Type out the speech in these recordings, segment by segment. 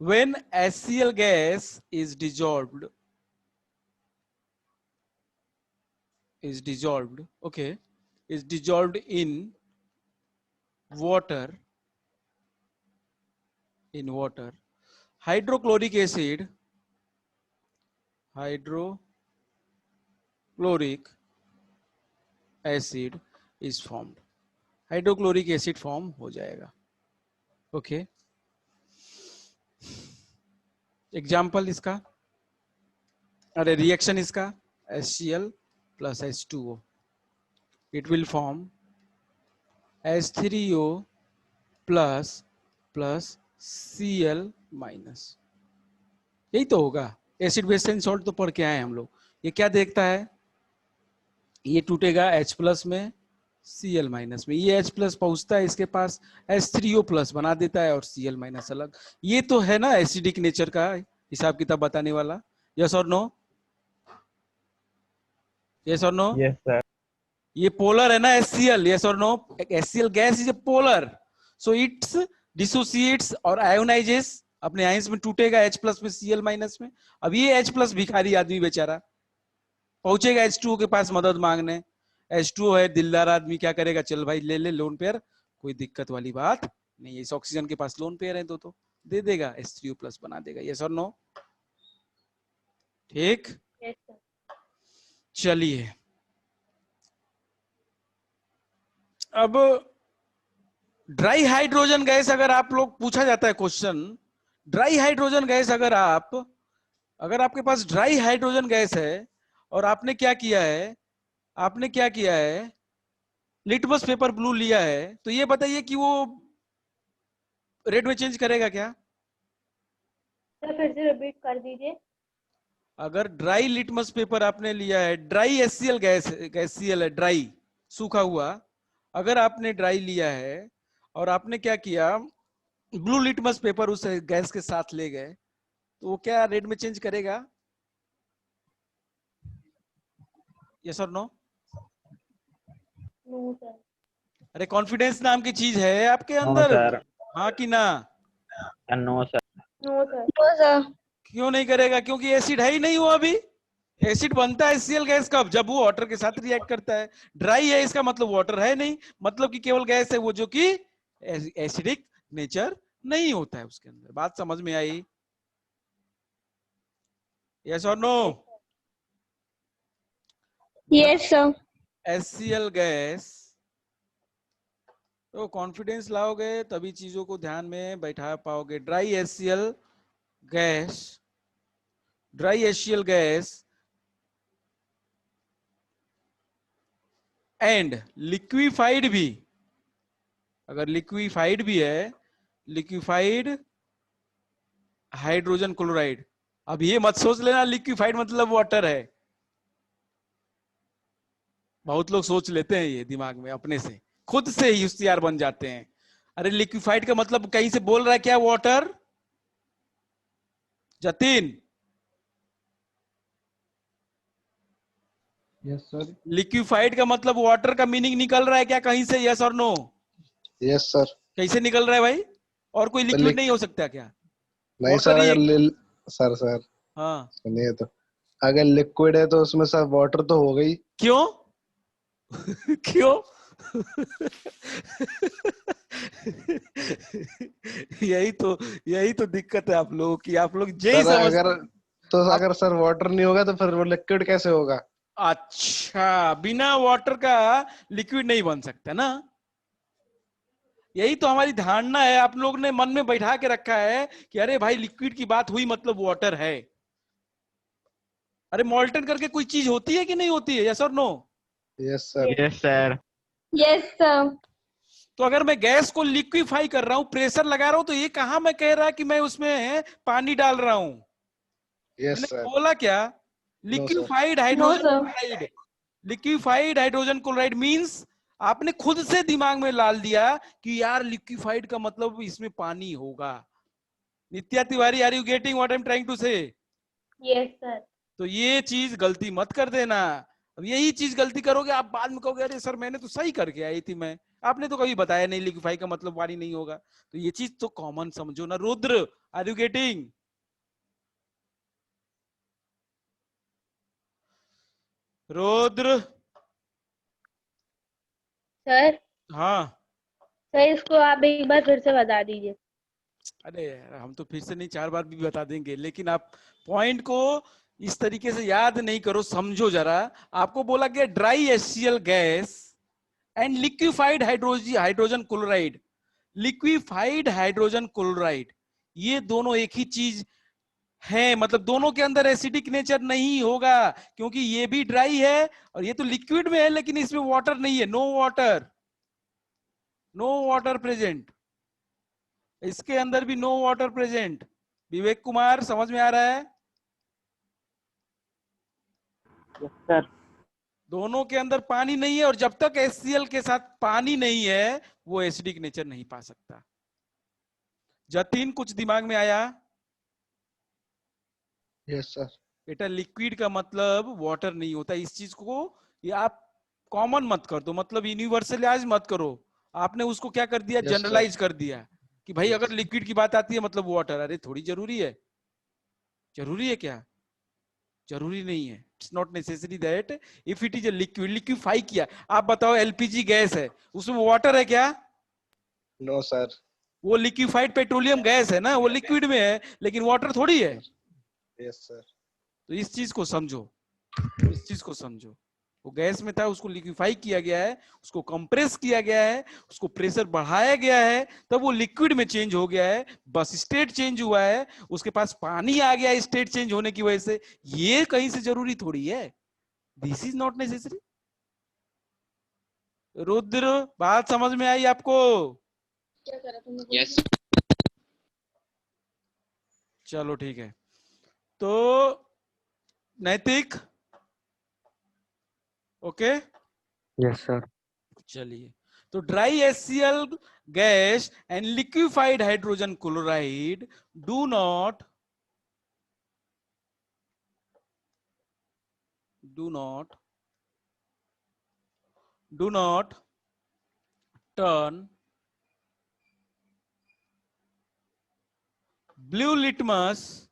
when HCl gas is dissolved, okay, is dissolved in water, hydrochloric acid is formed, hydrochloric acid form हो जाएगा। Okay, example इसका, अरे reaction इसका, HCl plus H2O, it will form H3O plus Cl minus, यही तो होगा। Acid base and salt तो पढ़ के आए हम लोग। ये क्या देखता है, ये टूटेगा H प्लस में Cl माइनस में, ये H प्लस पहुंचता है इसके पास, H3O प्लस बना देता है और Cl माइनस अलग। ये तो है ना एसिडिक नेचर का हिसाब किताब बताने वाला। यस और नो? यस और नो? Yes sir. ये पोलर है ना HCl, यस और no? HCl gas is a polar, so it's dissociates और आयोनाइजेस, अपने आयंस में टूटेगा H प्लस में Cl माइनस में। अब ये H प्लस भिखारी आदमी बेचारा पहुंचेगा H2O के पास मदद मांगने। H2O है दिलदार आदमी, क्या करेगा, चल भाई ले ले लोन पेयर, कोई दिक्कत वाली बात नहीं है, इस ऑक्सीजन के पास लोन पेयर है तो दे देगा, H3O प्लस बना देगा। यस और नो? ठीक, चलिए अब ड्राई हाइड्रोजन गैस, अगर आप लोग पूछा जाता है क्वेश्चन, ड्राई हाइड्रोजन गैस अगर आपके पास ड्राई हाइड्रोजन गैस है और आपने क्या किया है, लिटमस पेपर ब्लू लिया है, तो ये बताइए कि वो रेड में चेंज करेगा क्या? फिर से रिपीट कर दीजिए। अगर ड्राई लिटमस पेपर आपने लिया है, ड्राई HCl गैस, HCl है ड्राई, सूखा हुआ, अगर आपने ड्राई लिया है और आपने क्या किया, ब्लू लिटमस पेपर उस गैस के साथ ले गए, तो वो क्या रेड में चेंज करेगा? यस और नो? No sir. अरे कॉन्फिडेंस नाम की चीज है आपके नो अंदर, सर। हाँ कि ना? No sir. No sir. क्यों नहीं करेगा? क्योंकि एसिड है ही नहीं वो अभी। एसिड बनता है HCl गैस कब, जब वो वाटर के साथ रिएक्ट करता है। ड्राई है इसका मतलब वाटर है नहीं, मतलब कि केवल गैस है वो जो कि एसिडिक नेचर नहीं होता है उसके अंदर। बात समझ में आई? यस और no? Yes sir. HCl gas, तो कॉन्फिडेंस लाओगे तभी चीजों को ध्यान में बैठा पाओगे। Dry HCl gas and liquefied भी, अगर लिक्विफाइड भी है, लिक्विफाइड हाइड्रोजन क्लोराइड, अब ये मत सोच लेना लिक्विफाइड मतलब वाटर है, बहुत लोग सोच लेते हैं ये दिमाग में, अपने से खुद से ही होशियार बन जाते हैं। अरे लिक्विफाइड का मतलब कहीं से बोल रहा है क्या, water? Jatin, yes sir. Liquefied का मतलब वाटर का मीनिंग निकल रहा है क्या कहीं से? यस और नो? Yes sir. कैसे निकल रहा है भाई? और कोई लिक्विड नहीं हो सकता क्या? नहीं सर, अगर सर हाँ सुनिए तो, अगर लिक्विड है तो उसमें सर वाटर तो हो गई। क्यों? क्यों? यही तो दिक्कत है आप लोगों की, आप लोग यही सर अगर समझ। अगर सर वाटर नहीं होगा तो फिर वो लिक्विड कैसे होगा? अच्छा, बिना वाटर का लिक्विड नहीं बन सकता ना, यही तो हमारी धारणा है। आप लोग ने मन में बैठा के रखा है कि अरे भाई लिक्विड की बात हुई मतलब वाटर है। अरे मॉल्टन करके कोई चीज होती है कि नहीं होती है? यस और no? Yes sir. Yes sir. Yes sir. तो अगर मैं गैस को लिक्विफाई कर रहा हूं, प्रेशर लगा रहा हूं, तो ये कहां मैं कह रहा कि मैं उसमें पानी डाल रहा हूं? यस मैंने सर। बोला क्या? No sir. Liquefied hydrogen chloride, liquefied hydrogen chloride means आपने खुद से दिमाग में डाल दिया कि यार लिक्विफाइड का मतलब इसमें पानी होगा। Nitya Tiwari, are you getting what I am trying to say? Yes sir. तो ये चीज गलती मत कर देना। अब यही चीज गलती करोगे आप, बाद में कहोगे अरे सर मैंने तो सही करके आई थी मैं। आपने तो कभी बताया नहीं लिक्विफाई का मतलब पानी नहीं होगा, तो ये चीज तो कॉमन समझो ना। Rudra, are you getting? Rudra, sir हाँ। सर इसको आप एक बार फिर से बता दीजिए। अरे यार, हम तो फिर से नहीं 4 बार भी बता देंगे, लेकिन आप पॉइंट को इस तरीके से याद नहीं करो, समझो जरा। आपको बोला गया dry HCl gas and liquefied hydrogen chloride. Liquefied hydrogen chloride, ये दोनों एक ही चीज है, मतलब दोनों के अंदर एसिडिक नेचर नहीं होगा, क्योंकि ये भी ड्राई है और ये तो लिक्विड में है, लेकिन इसमें वाटर नहीं है, no water, no water present, इसके अंदर भी no water present. Vivek Kumar, समझ में आ रहा है? Yes sir. दोनों के अंदर पानी नहीं है, और जब तक HCl के साथ पानी नहीं है वो एसिडिक नेचर नहीं पा सकता। जतिन, कुछ दिमाग में आया? Yes sir. बेटा लिक्विड का मतलब वाटर नहीं होता, इस चीज को ये आप कॉमन मत कर दो, मतलब यूनिवर्सलाइज मत करो। आपने उसको क्या कर दिया, यस सर। जनरलाइज कर दिया कि भाई अगर यस। लिक्विड की बात आती है मतलब वाटर। अरे थोड़ी जरूरी है, जरूरी है क्या? जरूरी नहीं है। It's not necessary that if it is a liquid, liquefy किया। आप बताओ LPG गैस है, उसमें वाटर है क्या? No sir. वो लिक्विफाइड पेट्रोलियम गैस है ना, वो लिक्विड में है, लेकिन वाटर थोड़ी है। Yes sir. तो इस चीज को समझो, इस चीज को समझो। वो गैस में था, उसको लिक्विफाई किया गया है, उसको कंप्रेस किया गया है, उसको प्रेशर बढ़ाया गया है, तब वो लिक्विड में चेंज हो गया है, बस स्टेट चेंज हुआ है, उसके पास पानी आ गया स्टेट चेंज होने की वजह से। ये कहीं से जरूरी थोड़ी है, this is not necessary. Rudra, बात समझ में आई आपको? यस। चलो ठीक है। तो नैतिक, ओके। Yes sir. चलिए, तो dry HCl gas and liquefied hydrogen chloride do not do not do not turn blue litmus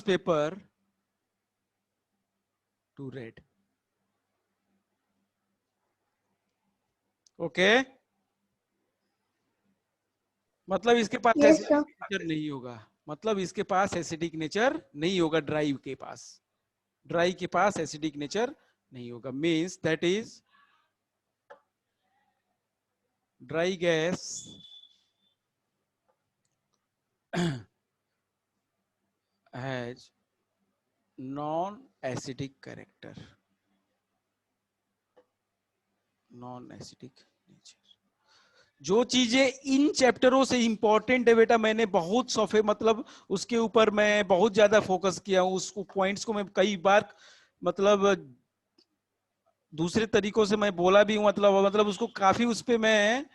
paper to red. Okay, मतलब इसके पास यस एसिडिक सर। नेचर नहीं होगा, मतलब इसके पास एसिडिक नेचर नहीं होगा, ड्राई के पास, ड्राई के पास एसिडिक नेचर नहीं होगा, means that is dry gas has non acidic character, non acidic nature. जो चीजें इन चैप्टरों से इंपॉर्टेंट है बेटा, मैंने बहुत सफे मतलब उसके ऊपर मैं बहुत ज्यादा फोकस किया हूं, उसको पॉइंट्स को मैं कई बार मतलब दूसरे तरीकों से मैं बोला भी हूं, मतलब उसको काफी उस पे मैं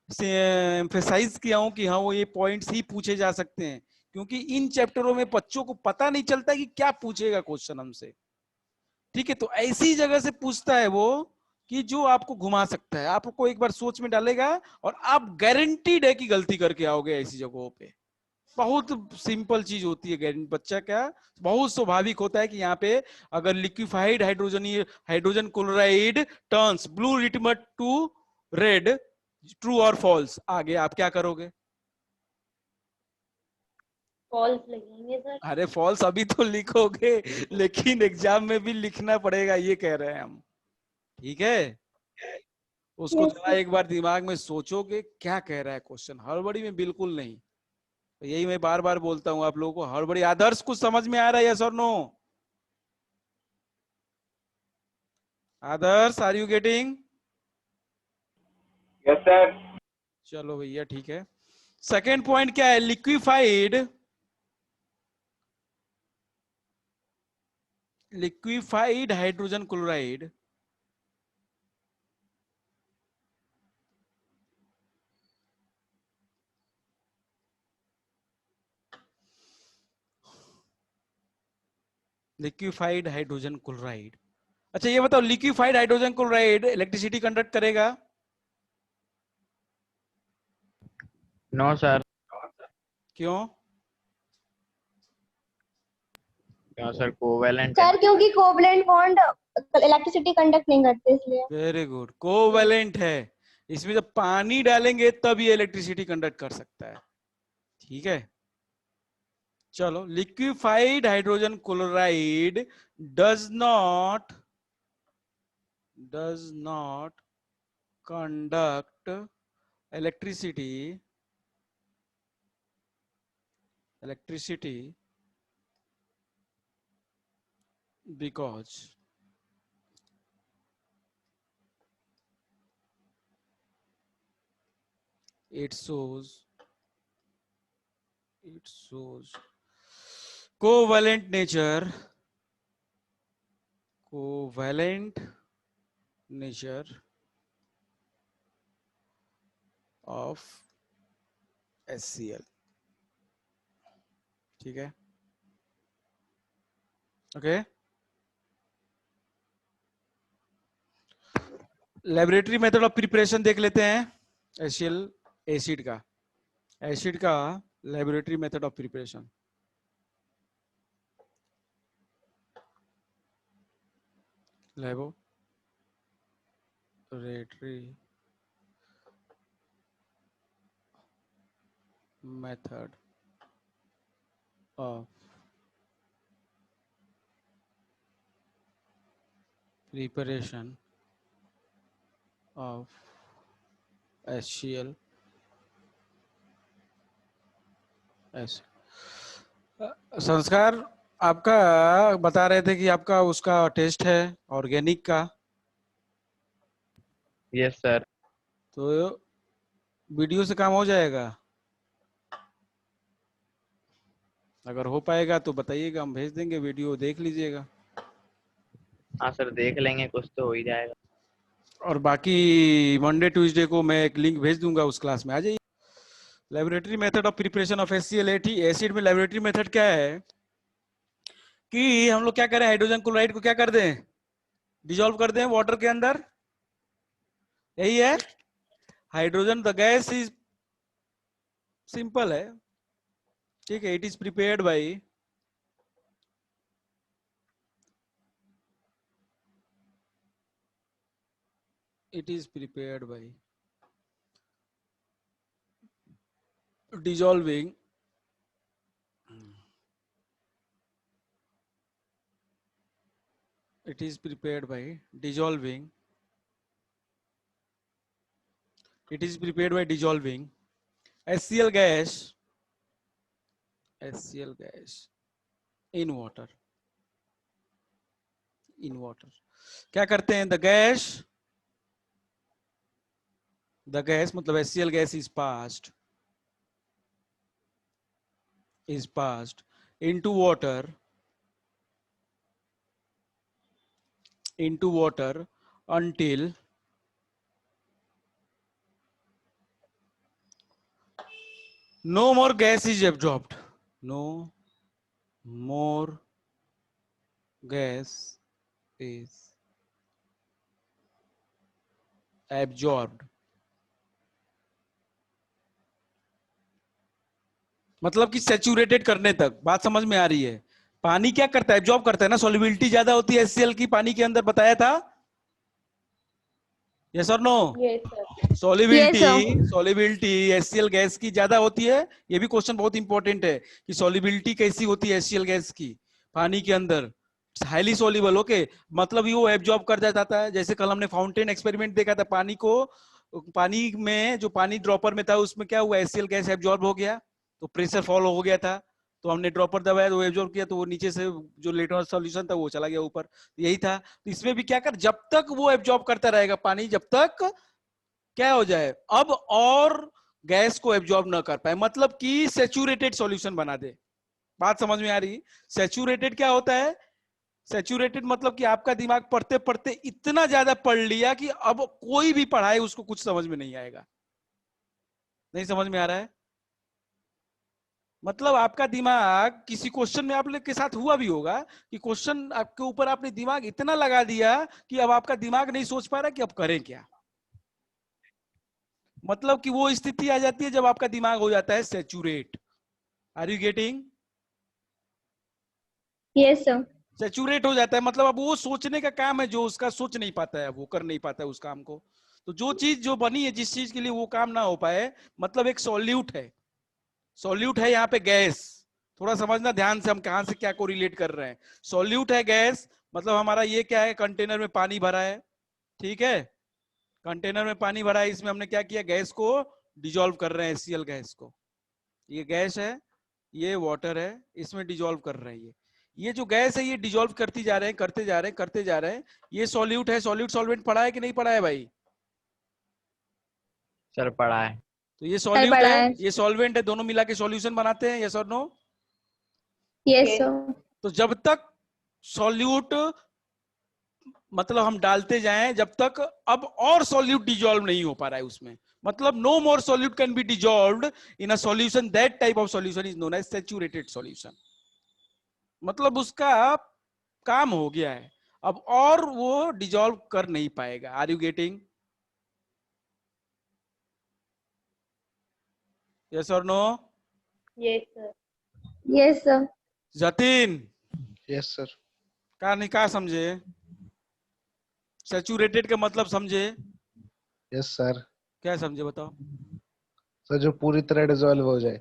एम्फेसाइज किया हूं कि हाँ वो ये पॉइंट्स ही पूछे जा सकते हैं, क्योंकि इन चैप्टरों में बच्चों को पता नहीं चलता कि क्या पूछेगा क्वेश्चन हमसे। ठीक है, तो ऐसी जगह से पूछता है वो कि जो आपको घुमा सकता है, आपको एक बार सोच में डालेगा और आप गारंटीड है कि गलती करके आओगे ऐसी जगहों पे। बहुत सिंपल चीज होती है गारंटी, बच्चा क्या बहुत स्वाभाविक होता है कि यहाँ पे अगर liquefied hydrogen chloride turns blue litmus to red, true और फॉल्स, आगे आप क्या करोगे? फॉल्स लगेंगे सर। अरे फॉल्स अभी तो लिखोगे, लेकिन एग्जाम में भी लिखना पड़ेगा, ये कह रहे हैं हम। ठीक है, उसको यस जरा सर। एक बार दिमाग में सोचोगे क्या कह रहा है क्वेश्चन, हड़बड़ी में बिल्कुल नहीं। तो यही मैं बार बार बोलता हूं आप लोगों को, हड़बड़ी। आदर्श कुछ समझ में आ रहा है, यस और no? Adarsh, are you getting? Yes sir. चलो भैया ठीक है। सेकेंड पॉइंट क्या है? Liquefied hydrogen chloride liquefied hydrogen chloride अच्छा ये बताओ, liquefied hydrogen chloride electricity conduct करेगा? No sir. क्यों? क्यों सर, कोवेलेंट है। सर क्योंकि कोवलेंट बॉन्ड इलेक्ट्रिसिटी कंडक्ट नहीं करते इसलिए। वेरी गुड, कोवैलेंट है। इसमें जब पानी डालेंगे तब ये इलेक्ट्रिसिटी कंडक्ट कर सकता है। ठीक है, चलो, liquefied hydrogen chloride does not conduct electricity because it shows covalent nature of HCl। ठीक है, okay. Laboratory method of preparation देख लेते हैं HCl एसिड का laboratory method of preparation. Laboratory method of preparation of HCl संस्कार, आपका बता रहे थे कि आपका उसका टेस्ट है ऑर्गेनिक का, यस सर। तो वीडियो से काम हो जाएगा? अगर हो पाएगा तो बताइएगा, हम भेज देंगे, वीडियो देख लीजिएगा। हाँ सर, देख लेंगे, कुछ तो हो ही जाएगा। और बाकी मंडे ट्यूसडे को मैं एक लिंक भेज दूंगा, उस क्लास में आ जाइए। Laboratory method of preparation of HCl acid में लेबोरेटरी मेथड क्या है कि हम लोग क्या करें, हाइड्रोजन क्लोराइड को क्या कर दें, डिजोल्व कर दें वाटर के अंदर, यही है। Hydrogen the gas is simple है, ठीक है। It is prepared by dissolving dissolving HCl gas in water। क्या करते हैं, द गैस मतलब HCl gas is passed into water until no more gas is absorbed। No more gas is absorbed। मतलब कि saturated करने तक, बात समझ में आ रही है? पानी क्या करता है, एब्जॉर्ब करता है ना, सॉल्युबिलिटी ज्यादा होती है HCl की पानी के अंदर, बताया था, यस और no? Yes sir. Solubility HCl gas की ज्यादा होती है। ये भी क्वेश्चन बहुत इंपॉर्टेंट है कि सॉल्युबिलिटी कैसी होती है HCl गैस की पानी के अंदर, हाईली सॉल्युबल। ओके, मतलब वो एब्जॉर्ब कर जाता है। जैसे कल हमने फाउंटेन एक्सपेरिमेंट देखा था, पानी में जो पानी ड्रॉपर में था उसमें क्या हुआ, HCl गैस एब्जॉर्ब हो गया, तो प्रेशर फॉल हो गया था, तो हमने ड्रॉपर दबाया तो एब्जॉर्ब किया, तो वो नीचे से जो लेटर सॉल्यूशन था वो चला गया ऊपर, यही था। तो इसमें भी क्या कर, जब तक वो एब्जॉर्ब करता रहेगा पानी, जब तक क्या हो जाए, अब और गैस को एब्जॉर्ब ना कर पाए, मतलब कि सैचुरेटेड सॉल्यूशन बना दे। बात समझ में आ रही? सैचुरेटेड क्या होता है, सैचुरेटेड मतलब कि आपका दिमाग पढ़ते पढ़ते इतना ज्यादा पढ़ लिया कि अब कोई भी पढ़ाए उसको कुछ समझ में नहीं आएगा। नहीं समझ में आ रहा है? मतलब आपका दिमाग किसी क्वेश्चन में आप लोग के साथ हुआ भी होगा कि क्वेश्चन आपके ऊपर आपने दिमाग इतना लगा दिया कि अब आपका दिमाग नहीं सोच पा रहा कि अब करें क्या। मतलब कि वो स्थिति आ जाती है जब आपका दिमाग हो जाता है saturate. Are you getting? Yes sir. Saturate हो जाता है, मतलब अब वो सोचने का काम है जो उसका सोच नहीं पाता है, वो कर नहीं पाता है उस काम को। तो जो चीज जो बनी है, जिस चीज के लिए वो काम ना हो पाए, मतलब एक सॉल्यूट है। सॉल्यूट है यहाँ पे गैस। थोड़ा समझना ध्यान से हम कहां से क्या को रिलेट कर रहे हैं। सॉल्यूट है गैस, मतलब हमारा ये क्या है, कंटेनर में पानी भरा है, ठीक है। कंटेनर में पानी भरा है, इसमें हमने क्या किया, गैस को डिजोल्व कर रहे हैं, HCl गैस को। ये गैस है, ये वाटर है, इसमें डिजोल्व कर रहे हैं। ये जो गैस है ये डिजोल्व करती जा रहे हैं, करते जा रहे हैं, करते जा रहे हैं। ये सॉल्यूट है। सॉल्यूट सॉल्वेंट पढ़ा है कि नहीं पढ़ा है भाई? सर पढ़ा है। तो ये सर सॉल्यूट पढ़ा है, है। ये सॉल्वेंट है, दोनों मिला के सॉल्यूशन बनाते हैं, यस और नो? Yes sir. तो जब तक सॉल्यूट मतलब हम डालते जाएं, जब तक अब और सॉल्यूट डिजोल्व नहीं हो पा रहा है उसमें, मतलब no more solute can be dissolved in a solution, that type of solution is known as saturated solution. मतलब उसका काम हो गया है, अब और वो डिजोल्व कर नहीं पाएगा। Are you getting? यस और no? Yes sir. Yes sir. Jatin yes sir. का नहीं का समझे? सैचुरेटेड का मतलब समझे? Yes sir. क्या समझे बताओ? सर जो पूरी तरह डिसॉल्व हो जाए।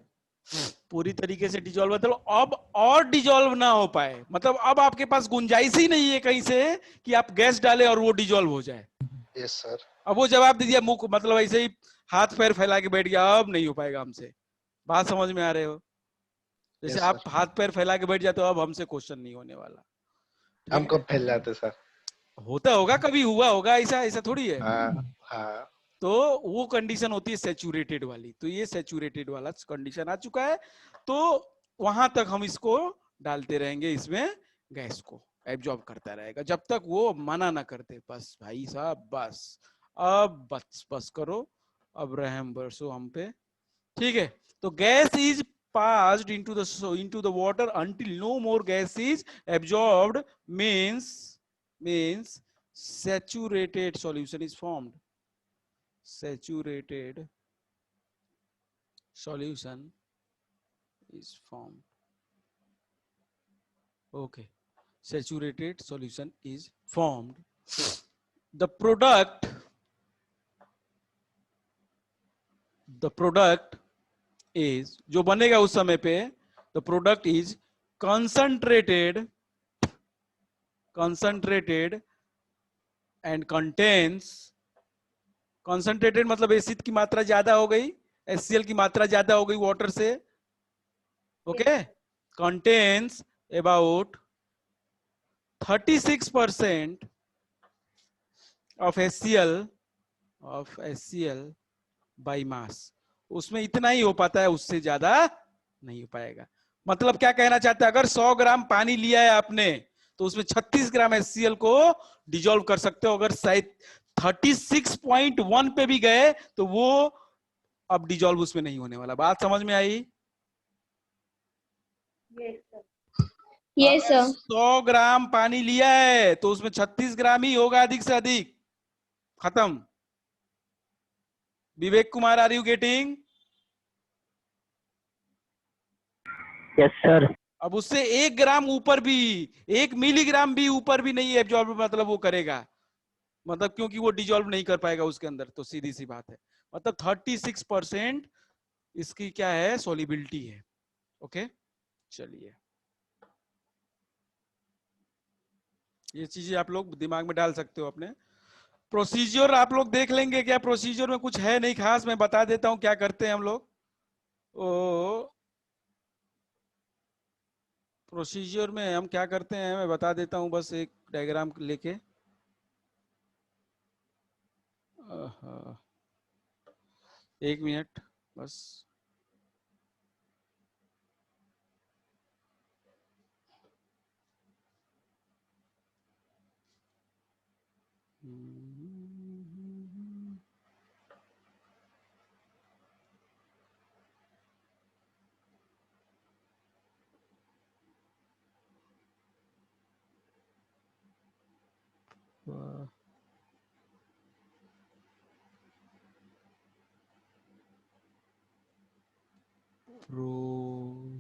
पूरी तरीके से डिजोल्व, मतलब अब और डिजोल्व ना हो पाए, मतलब अब आपके पास गुंजाइश ही नहीं है कहीं से कि आप गैस डालें और वो डिजोल्व हो जाए। Yes sir. अब वो जवाब दे दिया मुख, मतलब ऐसे ही हाथ पैर फैला के बैठ गया, अब नहीं हो पाएगा हमसे। बात समझ में आ रहे हो? जैसे यस आप सर। हाथ पैर फैला के बैठ जाते हो, अब हमसे क्वेश्चन नहीं होने वाला। ठीक हम है, कब फैल जाते सर? होता होगा, कभी हुआ होगा, ऐसा ऐसा थोड़ी है। हाँ। हाँ। तो वो कंडीशन होती है सैचुरेटेड वाली, तो ये सैचुरेटेड वाला कंडीशन आ चुका है। तो वहां तक हम इसको डालते रहेंगे, इसमें गैस को एब्जॉर्ब करता रहेगा जब तक वो मना ना कर दे। बस भाई साहब बस, अब बस बस करो, अब रहम बरसो हम पे। ठीक है, तो gas is passed into the water until no more gas is absorbed, means saturated solution is formed. Saturated solution is formed. Okay, saturated solution is formed. The product, the product is जो बनेगा उस समय पे, the product is concentrated, concentrated and contains, concentrated मतलब acid की मात्रा ज्यादा हो गई, HCl की मात्रा ज्यादा हो गई वाटर से। Okay, contains about 36% of HCl by mass। उसमें इतना ही हो पाता है, उससे ज्यादा नहीं हो पाएगा। मतलब क्या कहना चाहते हैं, अगर 100 ग्राम पानी लिया है आपने, तो उसमें 36 ग्राम HCl को डिजोल्व कर सकते हो। अगर शायद 36.1 पे भी गए तो वो अब डिजोल्व उसमें नहीं होने वाला। बात समझ में आई? Yes sir. यस अगर सर। 100 ग्राम पानी लिया है तो उसमें 36 ग्राम ही होगा, अधिक से अधिक। खत्म। Vivek Kumar, are you getting? Yes sir. अब उससे 1 ग्राम ऊपर भी, 1 मिलीग्राम भी ऊपर भी नहीं एब्जॉर्ब, मतलब वो करेगा, मतलब क्योंकि वो डिजोल्व नहीं कर पाएगा उसके अंदर। तो सीधी सी बात है, मतलब 36% इसकी क्या है, सोलिबिलिटी है। ओके, चलिए ये चीजें आप लोग दिमाग में डाल सकते हो अपने। प्रोसीजर आप लोग देख लेंगे, क्या प्रोसीजर में कुछ है नहीं खास, मैं बता देता हूं क्या करते हैं हम लोग। ओ प्रोसीजर में हम क्या करते हैं मैं बता देता हूं, बस एक डायग्राम लेके। आहा, 1 मिनट बस।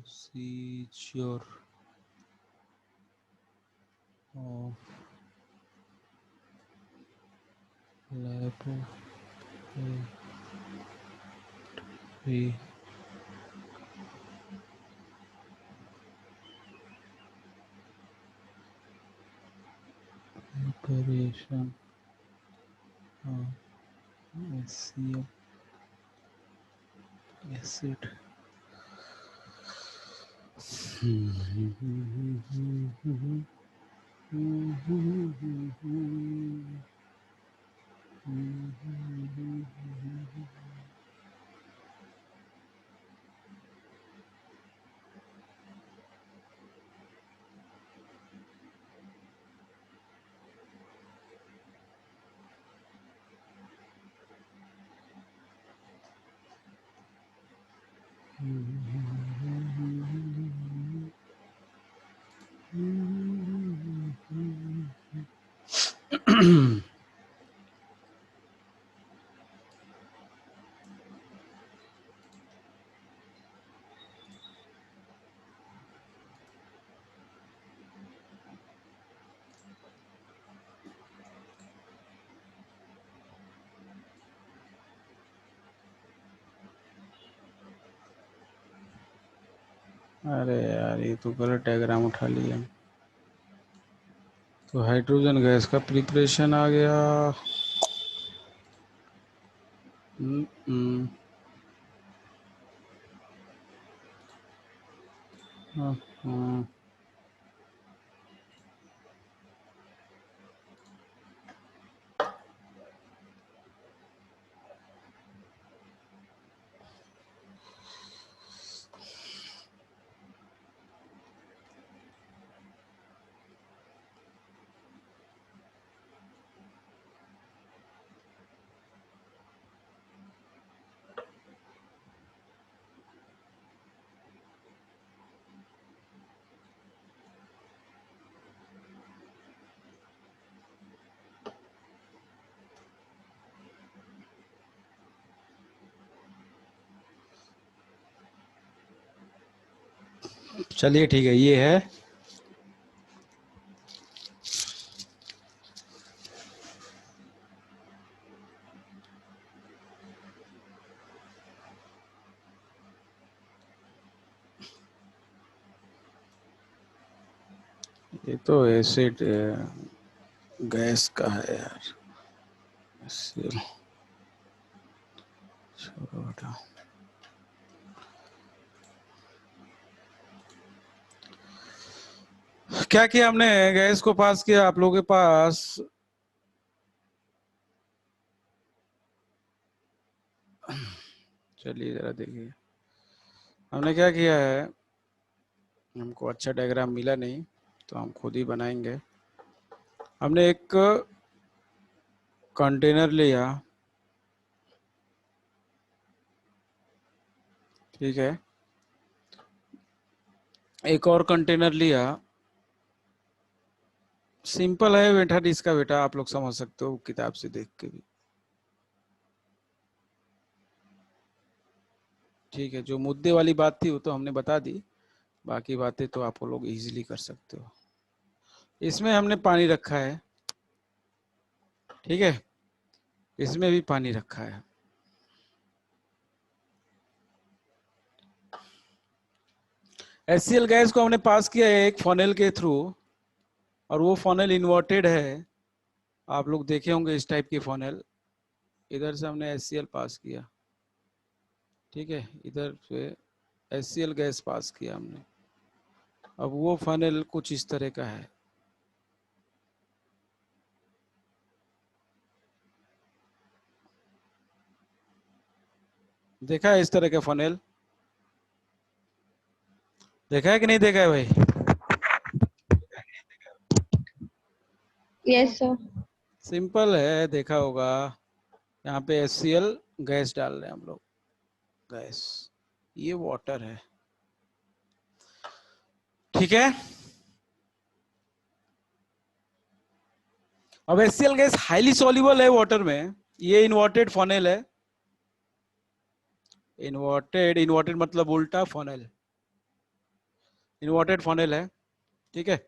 procedure of laboratory preparation of HCl acid. अरे यार ये तो गलत डायग्राम उठा लिया। तो हाइड्रोजन गैस का प्रिपरेशन आ गया। हाँ। चलिए ठीक है, ये है ये तो एसिड गैस का है यार। छोड़ो हटाओ। क्या किया हमने, गैस को पास किया आप लोगों के पास। चलिए जरा देखिए हमने क्या किया है। हमको अच्छा डायग्राम मिला नहीं तो हम खुद ही बनाएंगे। हमने एक कंटेनर लिया, ठीक है, एक और कंटेनर लिया। सिंपल है बेटा इसका, बेटा आप लोग समझ सकते हो किताब से देख के भी। ठीक है, जो मुद्दे वाली बात थी वो तो हमने बता दी, बाकी बातें तो आप लोग इजीली कर सकते हो। इसमें हमने पानी रखा है, ठीक है, इसमें भी पानी रखा है। HCl गैस को हमने पास किया है एक फनेल के थ्रू, और वो फनेल इन्वर्टेड है। आप लोग देखे होंगे इस टाइप की फनेल। इधर से हमने HCl पास किया, ठीक है, इधर से HCl गैस पास किया हमने। अब वो फनेल कुछ इस तरह का है, देखा है इस तरह का फनेल, देखा है कि नहीं देखा है भाई? Yes sir. सिंपल है, देखा होगा। यहाँ पे HCl गैस डाल रहे हैं हम लोग, गैस, ये वाटर है, ठीक है। अब HCl गैस हाईली सॉल्युबल है वाटर में, ये इन्वर्टेड फनेल है, इन्वर्टेड मतलब उल्टा फनेल, इन्वर्टेड फनेल है, ठीक है,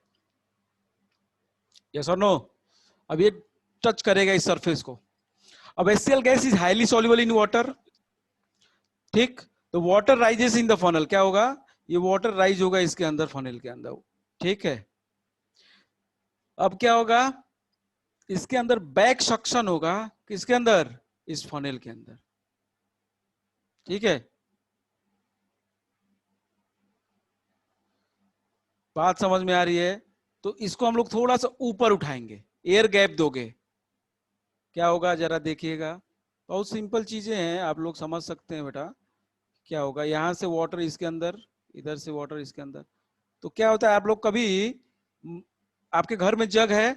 यस और नो। अब ये टच करेगा इस सरफेस को। अब HCl gas is highly soluble in water, ठीक, तो water rises in the funnel, क्या होगा, ये वाटर राइज होगा इसके अंदर, फनल के अंदर, ठीक है। अब क्या होगा, इसके अंदर बैक सक्शन होगा, किसके अंदर, इस फनल के अंदर, ठीक है। बात समझ में आ रही है? तो इसको हम लोग थोड़ा सा ऊपर उठाएंगे, एयर गैप दोगे, क्या होगा जरा देखिएगा। बहुत सिंपल चीजें हैं, आप लोग समझ सकते हैं बेटा। क्या होगा, यहां से वाटर इसके अंदर, इधर से वाटर इसके अंदर, तो क्या होता है, आप लोग कभी आपके घर में जग है,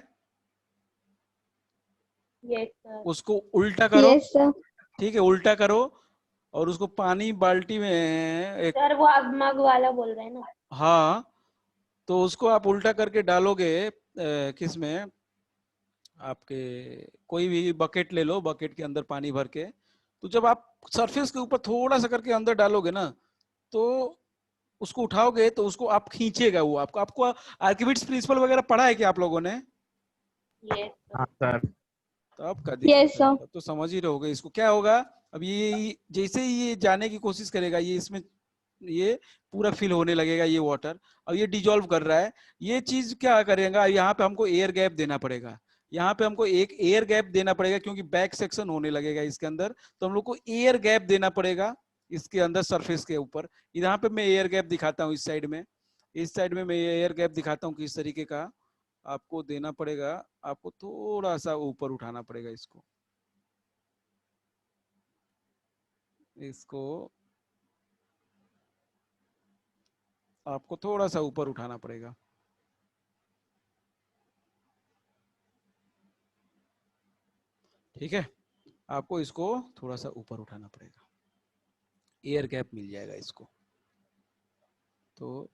यस सर। उसको उल्टा करो, यस सर। ठीक है, उल्टा करो, और उसको पानी बाल्टी में एक, सर वो आप मग वाला बोल रहे हैं ना? हाँ, तो उसको आप उल्टा करके डालोगे किस में, आपके कोई भी बकेट ले लो, बकेट के अंदर पानी भर के, तो जब आप सरफेस के ऊपर थोड़ा सा करके अंदर डालोगे ना, तो उसको उठाओगे तो उसको आप खींचेगा वो, आपको आपको आर्किमिडीज प्रिंसिपल वगैरह पढ़ा है क्या आप लोगों ने? यस हाँ सर। तो आपका Yes, sir. तो समझ ही रहोगे इसको। क्या होगा, अब ये जैसे ही ये जाने की कोशिश करेगा, ये इसमें ये पूरा फिल होने लगेगा ये वाटर, अब ये डिजोल्व कर रहा है, ये चीज क्या करेगा, यहाँ पे हमको एयर गैप देना पड़ेगा, यहाँ पे हमको एक एयर गैप देना पड़ेगा, क्योंकि बैक सेक्शन होने लगेगा इसके अंदर, तो हम लोग को एयर गैप देना पड़ेगा इसके अंदर सरफेस के ऊपर। यहाँ पे मैं एयर गैप दिखाता हूँ, इस साइड में, इस साइड में मैं एयर गैप दिखाता हूँ किस तरीके का आपको देना पड़ेगा। आपको थोड़ा सा ऊपर उठाना पड़ेगा इसको, इसको आपको थोड़ा सा ऊपर उठाना पड़ेगा, ठीक है, आपको इसको थोड़ा सा ऊपर उठाना पड़ेगा, एयर गैप मिल जाएगा इसको। तो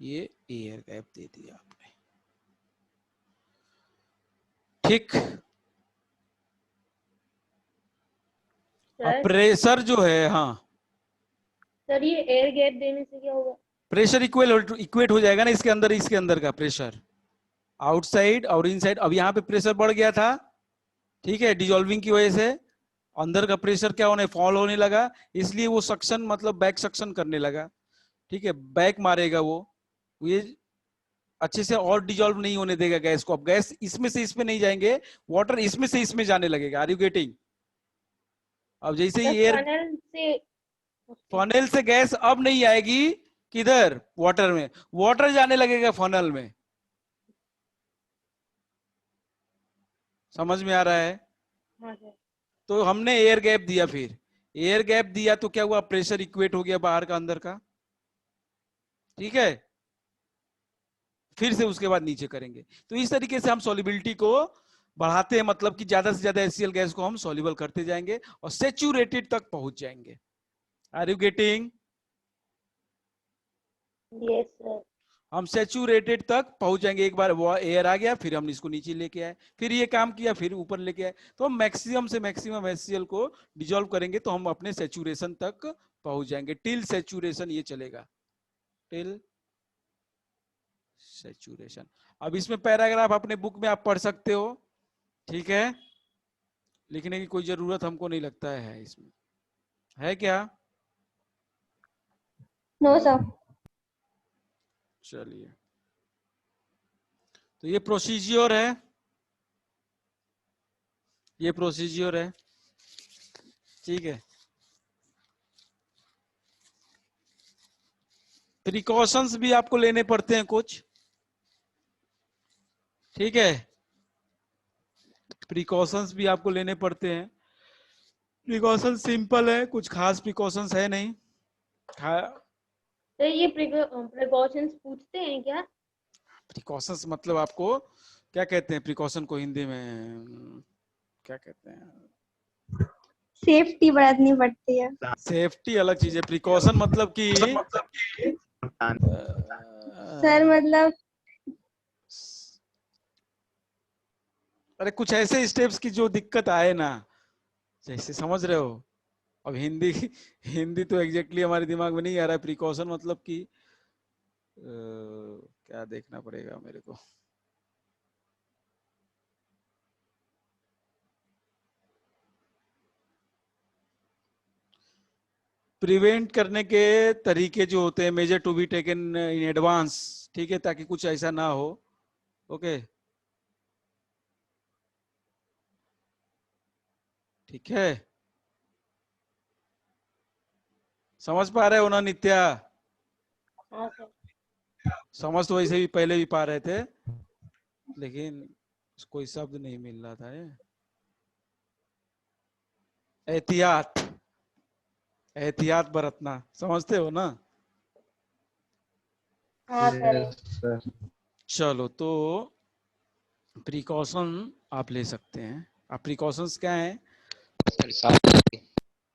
ये एयर गैप दे दिया आपने, ठीक। अब सर। प्रेशर जो है, हाँ, सर ये एयर गैप देने से क्या होगा? प्रेशर इक्वेट हो जाएगा ना इसके अंदर का प्रेशर, आउटसाइड और इनसाइड। अब यहाँ पे प्रेशर बढ़ गया था, ठीक है, डिजोल्विंग की वजह से अंदर का प्रेशर क्या होने, फॉल होने लगा, इसलिए वो सक्शन मतलब बैक सक्शन करने लगा, ठीक है, बैक मारेगा वो, ये अच्छे से और डिजोल्व नहीं होने देगा गैस को। अब गैस इसमें से इसमें नहीं जाएंगे, वाटर इसमें से इसमें जाने लगेगा। Are you getting? अब जैसे सर ही एयर, फनल से फनल से गैस अब नहीं आएगी किधर, वाटर में, वाटर जाने लगेगा फनल में। समझ में आ रहा है? हाँ सर। तो हमने एयर गैप दिया, फिर एयर गैप दिया तो क्या हुआ, प्रेशर इक्वेट हो गया बाहर का अंदर का, ठीक है, फिर से उसके बाद नीचे करेंगे। तो इस तरीके से हम सॉल्युबिलिटी को बढ़ाते हैं, मतलब कि ज्यादा से ज्यादा HCl गैस को हम सॉल्युबल करते जाएंगे और सैचुरेटेड तक पहुंच जाएंगे। Are you getting? Yes sir. हम सैचुरेटेड तक पहुंच जाएंगे, एक बार वो एयर आ गया, फिर हम इसको नीचे लेके आए, फिर ये काम किया, फिर ऊपर लेके आए, तो हम मैक्सिमम से मैक्सिमम HCl को डिजोल्व करेंगे, तो हम अपने सैचुरेशन तक पहुंच जाएंगे। टिल सैचुरेशन ये चलेगा, टिल सैचुरेशन। अब इसमें पैराग्राफ अपने बुक में आप पढ़ सकते हो, ठीक है, लिखने की कोई जरूरत हमको नहीं लगता है इसमें, है क्या? No sir. चलिए, तो ये प्रोसीजियर है, ये प्रोसीजियर है, ठीक है। प्रिकॉशंस भी आपको लेने पड़ते हैं कुछ, ठीक है, प्रिकॉशंस भी आपको लेने पड़ते हैं। प्रिकॉशन सिंपल है, कुछ खास प्रिकॉशंस है नहीं। सर ये प्रिकॉशंस पूछते हैं क्या? प्रिकॉशंस मतलब आपको क्या कहते हैं, प्रिकॉशन को हिंदी में क्या कहते हैं? सेफ्टी बरतनी पड़ती है। सेफ्टी अलग चीज है, प्रिकॉशन मतलब कि सर मतलब अरे कुछ ऐसे स्टेप्स की जो दिक्कत आए ना, जैसे समझ रहे हो। अब हिंदी हिंदी तो एग्जैक्टली हमारे दिमाग में नहीं आ रहा है। प्रिकॉशन मतलब कि क्या देखना पड़ेगा मेरे को। प्रिवेंट करने के तरीके जो होते हैं, measure to be taken in advance, ठीक है, ताकि कुछ ऐसा ना हो। ओके, ठीक है, समझ पा रहे हो ना नित्या? हाँ सर। समझ तो वैसे भी पहले भी पा रहे थे, लेकिन कोई शब्द नहीं मिल रहा था। ये एहतियात, एहतियात बरतना, समझते हो ना? हाँ सर। Yes sir. चलो, तो प्रिकॉशन आप ले सकते हैं। आप प्रिकॉशंस क्या हैं?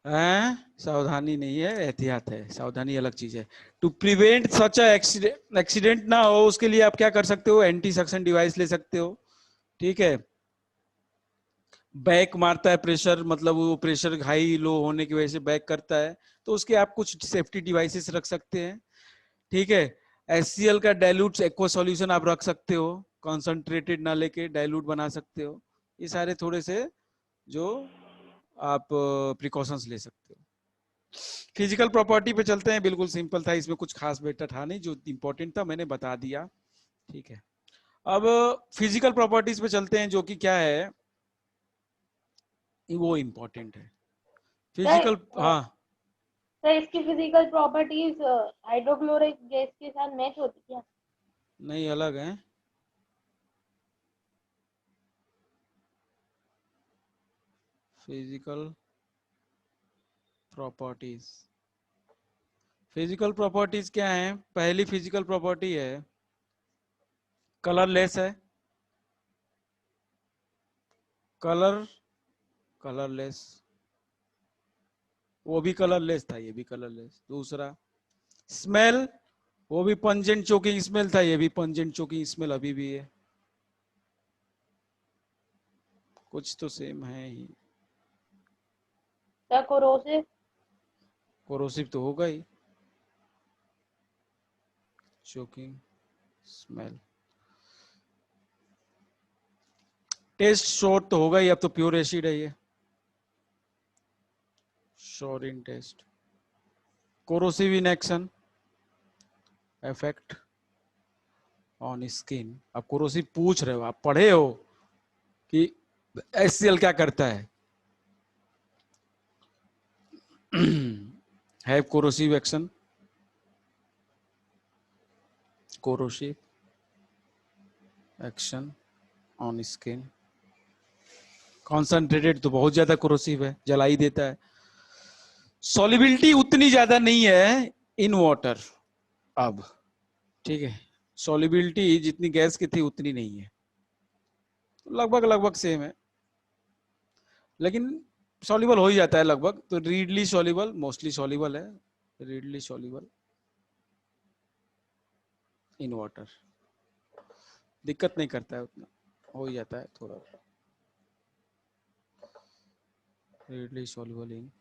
हैं? सावधानी नहीं है, एहतियात है। सावधानी अलग चीज है। टू प्रिवेंट सच एक्सीडेंट ना हो, उसके लिए आप क्या कर सकते हो? एंटी सक्शन डिवाइस ले सकते हो, ठीक है। बैक मारता है प्रेशर, मतलब वो प्रेशर हाई लो होने की वजह से बैक करता है, तो उसके आप कुछ सेफ्टी डिवाइसेस रख सकते हैं, ठीक है। HCl का डाइल्यूट एक्वा सॉल्यूशन आप रख सकते हो, कॉन्सेंट्रेटेड ना लेके डाइल्यूट बना सकते हो। ये सारे थोड़े से जो आप प्रिकॉशंस ले सकते हो। फिजिकल प्रॉपर्टी पे चलते हैं। बिल्कुल सिंपल था, इसमें कुछ खास बेटा था नहीं, जो इंपॉर्टेंट था मैंने बता दिया, ठीक है। अब फिजिकल प्रॉपर्टीज पे चलते हैं, जो कि क्या है, वो इम्पोर्टेंट है। सर फिजिकल, हाँ। सर इसकी फिजिकल प्रॉपर्टीज हाइड्रोक्लोरिक गैस के साथ मैच होती क्या? नहीं, अलग है। फिजिकल प्रॉपर्टीज, फिजिकल प्रॉपर्टीज क्या है? पहली फिजिकल प्रॉपर्टी है कलरलेस है। कलर, कलरलेस, वो भी कलरलेस था, ये भी कलरलेस। दूसरा स्मेल, वो भी पंजेंट चोकिंग स्मेल था, ये भी पंजेंट चोकिंग स्मेल अभी भी है। कुछ तो सेम है ही। Sir corrosive. कोरोसिव तो होगा ही, चोकिंग स्मेल। टेस्ट शॉर्ट तो होगा ही, अब तो प्योर एसिड है ये, sour in taste. Corrosive in action, effect on skin. अब कोरोसिव पूछ रहे हो, आप पढ़े हो कि HCl क्या करता है? है corrosive action, corrosive action on skin. Concentrated तो बहुत ज्यादा कोरोसिव है, जला ही देता है। सॉल्युबिलिटी उतनी ज्यादा नहीं है इन वाटर, अब ठीक है। सॉल्युबिलिटी जितनी गैस की थी उतनी नहीं है, लगभग लगभग सेम है, लेकिन सॉल्युबल हो ही जाता है लगभग। तो रीडली सॉल्युबल, मोस्टली सॉल्युबल है, रीडली सॉल्युबल इन वाटर, दिक्कत नहीं करता है उतना, हो ही जाता है थोड़ा। Readily soluble in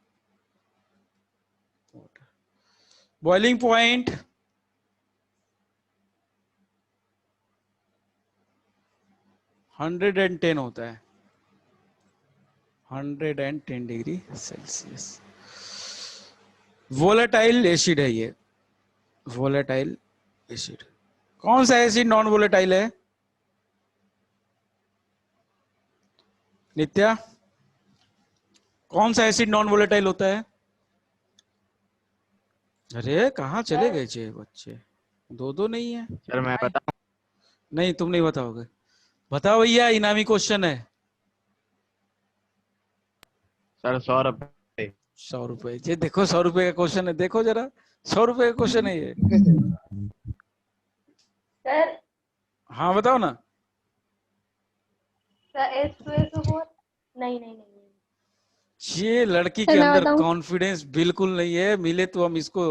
water. Boiling point 110 होता है, 110 डिग्री सेल्सियस। वोलेटाइल एसिड है ये, वोलेटाइल एसिड। कौन सा एसिड नॉन वोलेटाइल है नित्या? कौन सा एसिड नॉन वोलेटाइल होता है? अरे कहाँ चले गए चे बच्चे, दो दो नहीं है। सर मैं बताऊं? नहीं, तुम नहीं बताओगे, बताओ भैया, इनामी क्वेश्चन है। सर 100 रुपए। 100 रुपए, ये देखो 100 रुपए का क्वेश्चन है, देखो जरा, 100 रुपए का क्वेश्चन है ये। सर हाँ बताओ ना। Sir H2SO4। नहीं नहीं नहीं। ये लड़की सर के मैं अंदर बताऊं? कॉन्फिडेंस बिल्कुल नहीं है, मिले तो हम इसको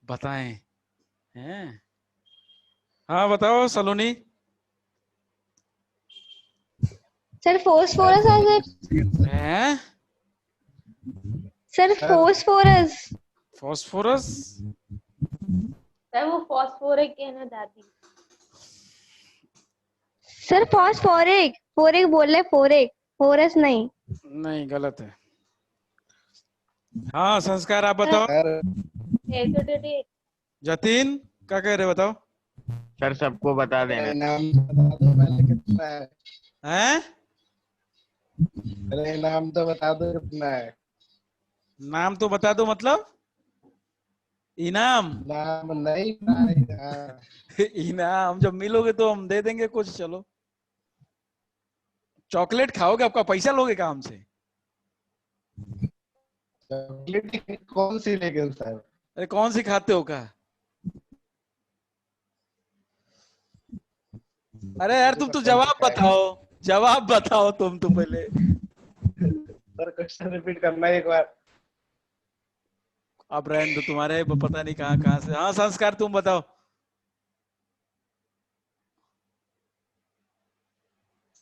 बताएं हैं। हाँ बताओ Saloni. Sir phosphorus has it? हैं सर phosphorus. फॉस्फोरस सर वो फॉस्फोरिक है ना दादी। Sir phosphoric. फोरिक बोल रहे फोरिक, फोरस नहीं। नहीं, गलत है। हाँ संस्कार, आप बताओ। Sir acidity. जतिन क्या कह रहे, बताओ। सर सबको बता देना। नाम बता दो पहले कितना है। हैं अरे नाम तो बता दो कितना है। नाम तो बता दो, मतलब इनाम। नाम नहीं भाई। हाँ। इनाम जब मिलोगे तो हम दे देंगे कुछ। चलो, चॉकलेट खाओगे, आपका पैसा लोगे काम से। चॉकलेट कौन सी लेकिन सर। अरे कौन सी खाते हो का? अरे यार तुम तो जवाब बताओ, जवाब बताओ तुम तो पहले। सर क्वेश्चन रिपीट करना एक बार। अब रहने दो, तुम्हारे पता नहीं कहाँ कहाँ से। हाँ संस्कार, तुम बताओ।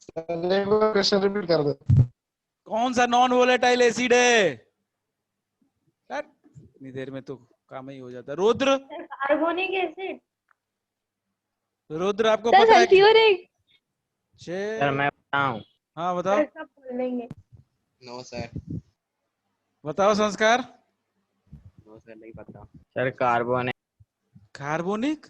सर एक बार क्वेश्चन रिपीट कर दो। कौन सा नॉन वोलेटाइल एसिड है यार? इतनी देर में तो काम ही हो जाता। Rudra, carbonic acid. रुद्र आपको सर पता है? सल्फ्यूरिक। सर मैं बताऊं? हाँ बताओ, सर सब बोल लेंगे। No sir. बताओ संस्कार। नो सर नहीं पता। Sir carbon. कार्बोनिक।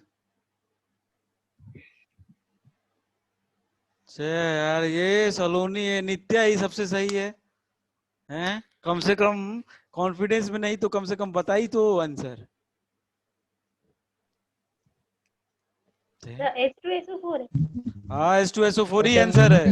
यार ये सलोनी है, नित्या ही सबसे सही है। हैं कम से कम कॉन्फिडेंस में नहीं तो कम से कम बताई तो आंसर। H2SO4 है। हाँ H2SO4 ही आंसर है।